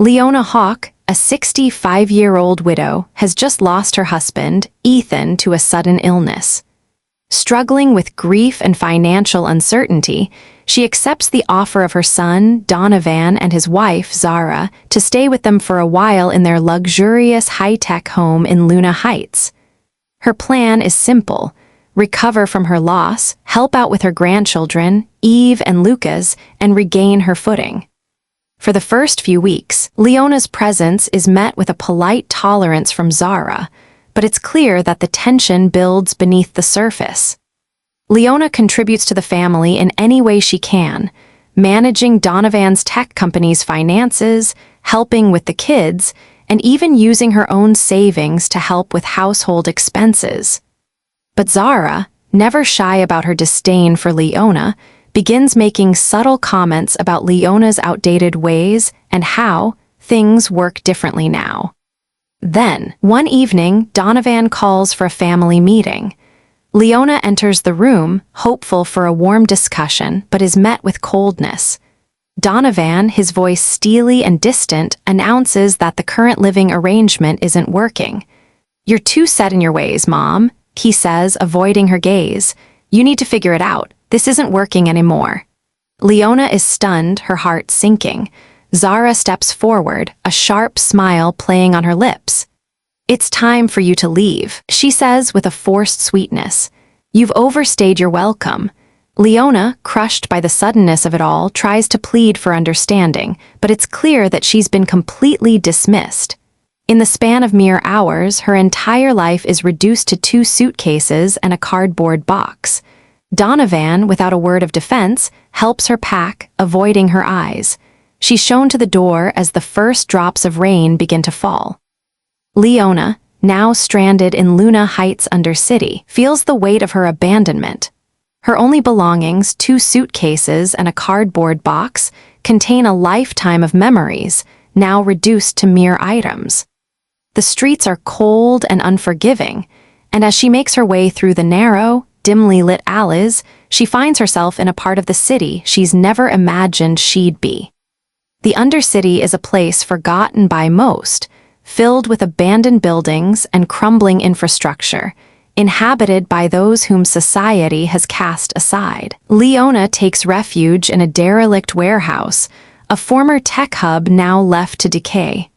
Leona Hawke, a 65-year-old widow, has just lost her husband, Ethan, to a sudden illness. Struggling with grief and financial uncertainty, she accepts the offer of her son, Donovan, and his wife, Zara, to stay with them for a while in their luxurious high-tech home in Leona Heights. Her plan is simple: recover from her loss, help out with her grandchildren, Eve and Lucas, and regain her footing. For the first few weeks, Leona's presence is met with a polite tolerance from Zara, but it's clear that the tension builds beneath the surface. Leona contributes to the family in any way she can, managing Donovan's tech company's finances, helping with the kids, and even using her own savings to help with household expenses. But Zara, never shy about her disdain for Leona, begins making subtle comments about Leona's outdated ways and how things work differently now. Then, one evening, Donovan calls for a family meeting. Leona enters the room, hopeful for a warm discussion, but is met with coldness. Donovan, his voice steely and distant, announces that the current living arrangement isn't working. "You're too set in your ways, Mom," he says, avoiding her gaze. "You need to figure it out. This isn't working anymore." Leona is stunned, her heart sinking. Zara steps forward, a sharp smile playing on her lips. "It's time for you to leave," she says with a forced sweetness. "You've overstayed your welcome." Leona, crushed by the suddenness of it all, tries to plead for understanding, but it's clear that she's been completely dismissed. In the span of mere hours, her entire life is reduced to 2 suitcases and a cardboard box. Donovan, without a word of defense, helps her pack, avoiding her eyes. She's shown to the door as the first drops of rain begin to fall. Leona, now stranded in Leona Heights undercity, feels the weight of her abandonment. Her only belongings, 2 suitcases and a cardboard box, contain a lifetime of memories, now reduced to mere items. The streets are cold and unforgiving, and as she makes her way through the narrow, dimly lit alleys, she finds herself in a part of the city she's never imagined she'd be. The undercity is a place forgotten by most, filled with abandoned buildings and crumbling infrastructure, inhabited by those whom society has cast aside. Leona takes refuge in a derelict warehouse, a former tech hub now left to decay.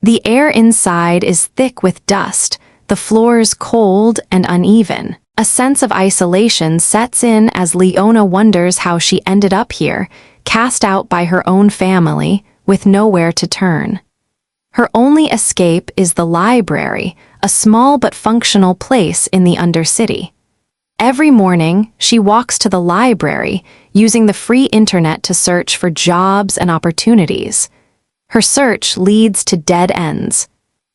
The air inside is thick with dust, the floors cold and uneven. A sense of isolation sets in as Leona wonders how she ended up here, cast out by her own family, with nowhere to turn. Her only escape is the library, a small but functional place in the undercity. Every morning, she walks to the library, using the free internet to search for jobs and opportunities. Her search leads to dead ends.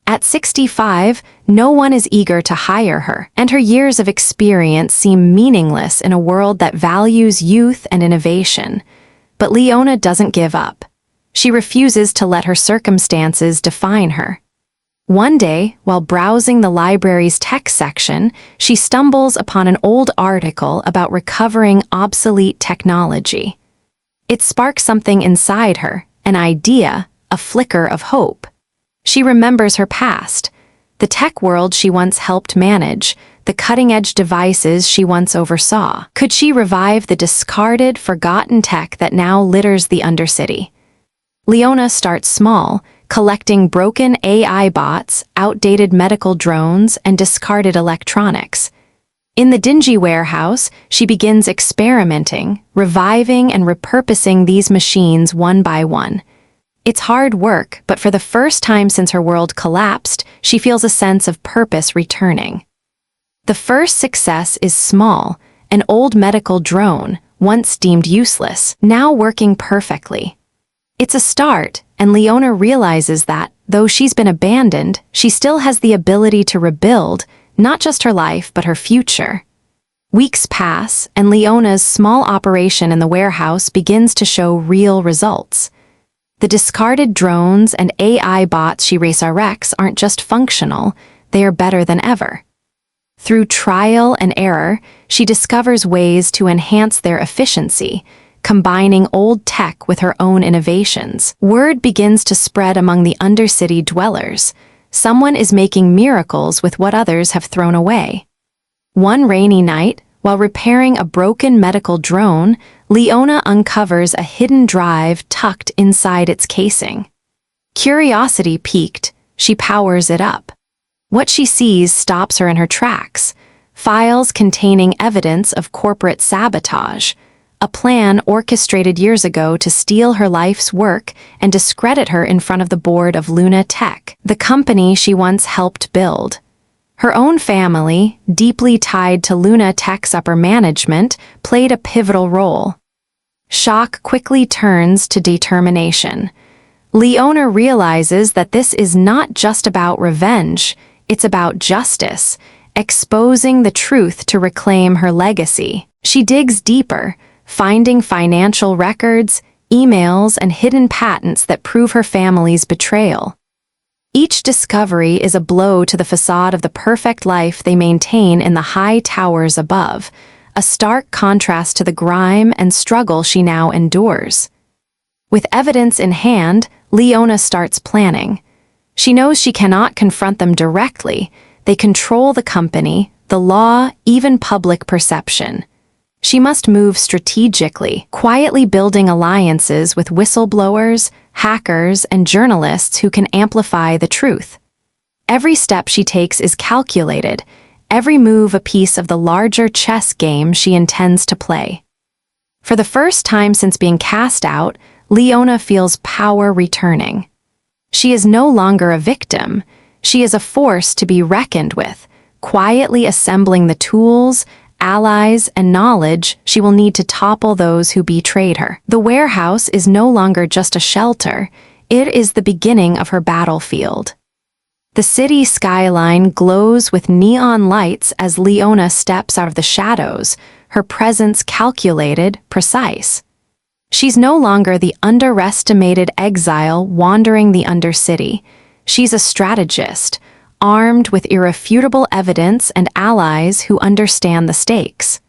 At 65, no one is eager to hire her, and her years of experience seem meaningless in a world that values youth and innovation. But Leona doesn't give up. She refuses to let her circumstances define her. One day, while browsing the library's tech section, she stumbles upon an old article about recovering obsolete technology. It sparks something inside her, an idea, a flicker of hope. She remembers her past, the tech world she once helped manage, the cutting-edge devices she once oversaw. Could she revive the discarded, forgotten tech that now litters the undercity? Leona starts small, collecting broken AI bots, outdated medical drones, and discarded electronics. In the dingy warehouse, she begins experimenting, reviving and repurposing these machines one by one. It's hard work, but for the first time since her world collapsed, she feels a sense of purpose returning. The first success is small, an old medical drone, once deemed useless, now working perfectly. It's a start, and Leona realizes that, though she's been abandoned, she still has the ability to rebuild, not just her life but her future. Weeks pass, and Leona's small operation in the warehouse begins to show real results. The discarded drones and AI bots she resurrects aren't just functional, they are better than ever. Through trial and error, she discovers ways to enhance their efficiency, combining old tech with her own innovations. Word begins to spread among the undercity dwellers. Someone is making miracles with what others have thrown away. One rainy night, while repairing a broken medical drone, Leona uncovers a hidden drive tucked inside its casing. Curiosity piqued, she powers it up. What she sees stops her in her tracks. Files containing evidence of corporate sabotage, a plan orchestrated years ago to steal her life's work and discredit her in front of the board of Luna Tech, the company she once helped build. Her own family, deeply tied to Luna Tech's upper management, played a pivotal role. Shock quickly turns to determination. Leona realizes that this is not just about revenge, it's about justice, exposing the truth to reclaim her legacy. She digs deeper, finding financial records, emails, and hidden patents that prove her family's betrayal. Each discovery is a blow to the facade of the perfect life they maintain in the high towers above, a stark contrast to the grime and struggle she now endures. With evidence in hand, Leona starts planning. She knows she cannot confront them directly. They control the company, the law, even public perception. She must move strategically, quietly building alliances with whistleblowers, hackers, and journalists who can amplify the truth. Every step she takes is calculated, every move a piece of the larger chess game she intends to play. For the first time since being cast out, Leona feels power returning. She is no longer a victim. She is a force to be reckoned with, quietly assembling the tools, allies, and knowledge she will need to topple those who betrayed her. The warehouse is no longer just a shelter, it is the beginning of her battlefield. The city skyline glows with neon lights as Leona steps out of the shadows, her presence calculated, precise. She's no longer the underestimated exile wandering the undercity. She's a strategist, armed with irrefutable evidence and allies who understand the stakes.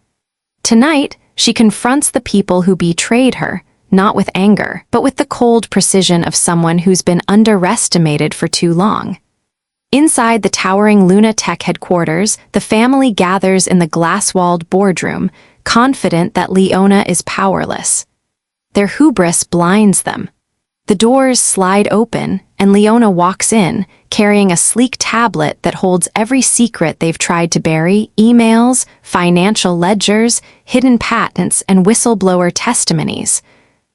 Tonight, she confronts the people who betrayed her, not with anger, but with the cold precision of someone who's been underestimated for too long. Inside the towering Luna Tech headquarters, the family gathers in the glass-walled boardroom, confident that Leona is powerless. Their hubris blinds them. The doors slide open, and Leona walks in, carrying a sleek tablet that holds every secret they've tried to bury: emails, financial ledgers, hidden patents, and whistleblower testimonies.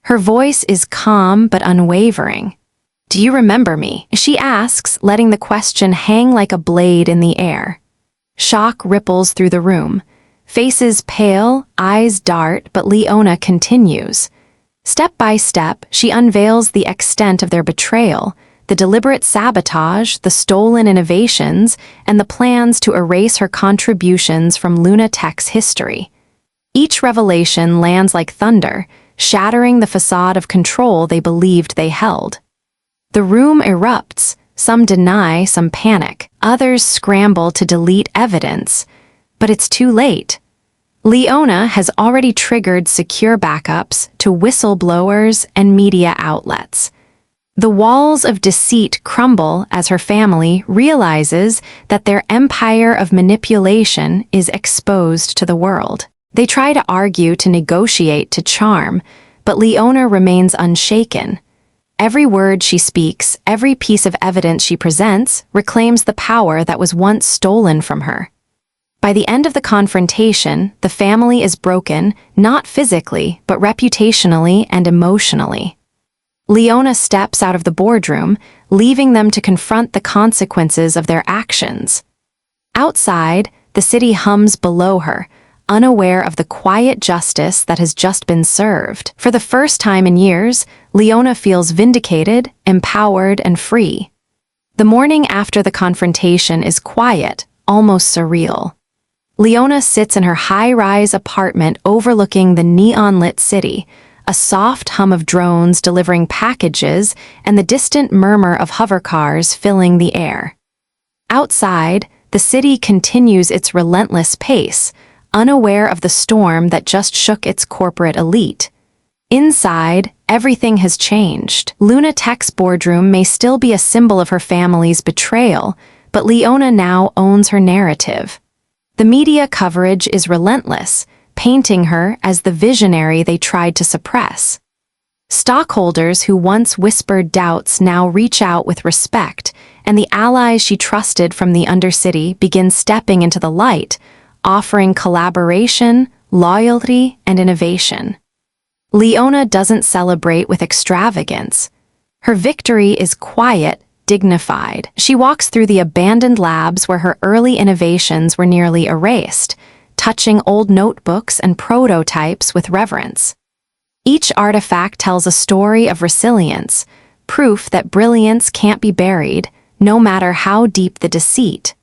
Her voice is calm but unwavering. "Do you remember me?" she asks, letting the question hang like a blade in the air. Shock ripples through the room. Faces pale, eyes dart, but Leona continues. Step by step, she unveils the extent of their betrayal, the deliberate sabotage, the stolen innovations, and the plans to erase her contributions from Luna Tech's history. Each revelation lands like thunder, shattering the facade of control they believed they held. The room erupts, some deny, some panic, others scramble to delete evidence, but it's too late. Leona has already triggered secure backups to whistleblowers and media outlets. The walls of deceit crumble as her family realizes that their empire of manipulation is exposed to the world. They try to argue, to negotiate, to charm, but Leona remains unshaken. Every word she speaks, every piece of evidence she presents, reclaims the power that was once stolen from her. By the end of the confrontation, the family is broken, not physically, but reputationally and emotionally. Leona steps out of the boardroom, leaving them to confront the consequences of their actions. Outside, the city hums below her, unaware of the quiet justice that has just been served. For the first time in years, Leona feels vindicated, empowered, and free. The morning after the confrontation is quiet, almost surreal. Leona sits in her high-rise apartment overlooking the neon-lit city, a soft hum of drones delivering packages and the distant murmur of hovercars filling the air. Outside, the city continues its relentless pace, unaware of the storm that just shook its corporate elite. Inside, everything has changed. Luna Tech's boardroom may still be a symbol of her family's betrayal, but Leona now owns her narrative. The media coverage is relentless, painting her as the visionary they tried to suppress. Stockholders who once whispered doubts now reach out with respect, and the allies she trusted from the undercity begin stepping into the light, offering collaboration, loyalty, and innovation. Leona doesn't celebrate with extravagance. Her victory is quiet, dignified. She walks through the abandoned labs where her early innovations were nearly erased, touching old notebooks and prototypes with reverence. Each artifact tells a story of resilience, proof that brilliance can't be buried, no matter how deep the deceit.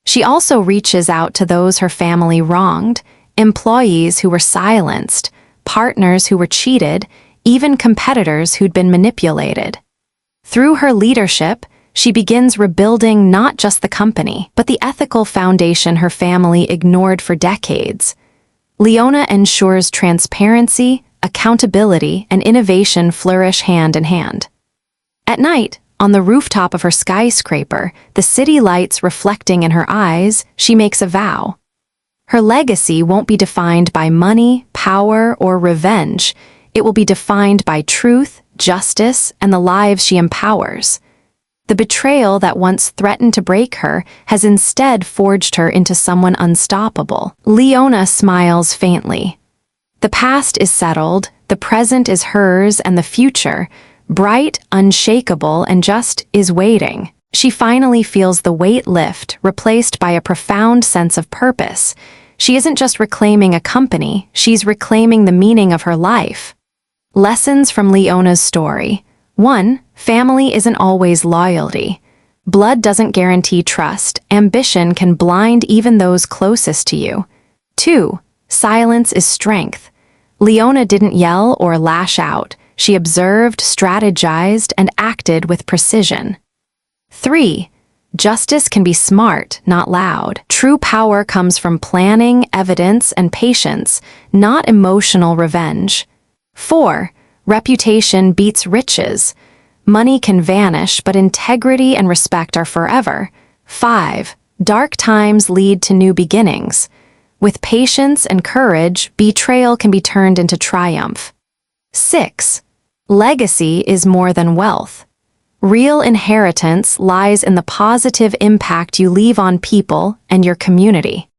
She also reaches out to those her family wronged, employees who were silenced, partners who were cheated, even competitors who'd been manipulated. Through her leadership, she begins rebuilding not just the company, but the ethical foundation her family ignored for decades. Leona ensures transparency, accountability, and innovation flourish hand in hand. At night, on the rooftop of her skyscraper, the city lights reflecting in her eyes, she makes a vow. Her legacy won't be defined by money, power, or revenge. It will be defined by truth, justice, and the lives she empowers. The betrayal that once threatened to break her has instead forged her into someone unstoppable. Leona smiles faintly. The past is settled, the present is hers, and the future, bright, unshakable, and just is waiting. She finally feels the weight lift, replaced by a profound sense of purpose. She isn't just reclaiming a company, she's reclaiming the meaning of her life. Lessons from Leona's story. 1. Family isn't always loyalty. Blood doesn't guarantee trust. Ambition can blind even those closest to you. 2. Silence is strength. Leona didn't yell or lash out. She observed, strategized, and acted with precision. 3. Justice can be smart, not loud. True power comes from planning, evidence, and patience, not emotional revenge. 4. Reputation beats riches. Money can vanish, but integrity and respect are forever. 5. Dark times lead to new beginnings. With patience and courage, betrayal can be turned into triumph. 6. Legacy is more than wealth. Real inheritance lies in the positive impact you leave on people and your community.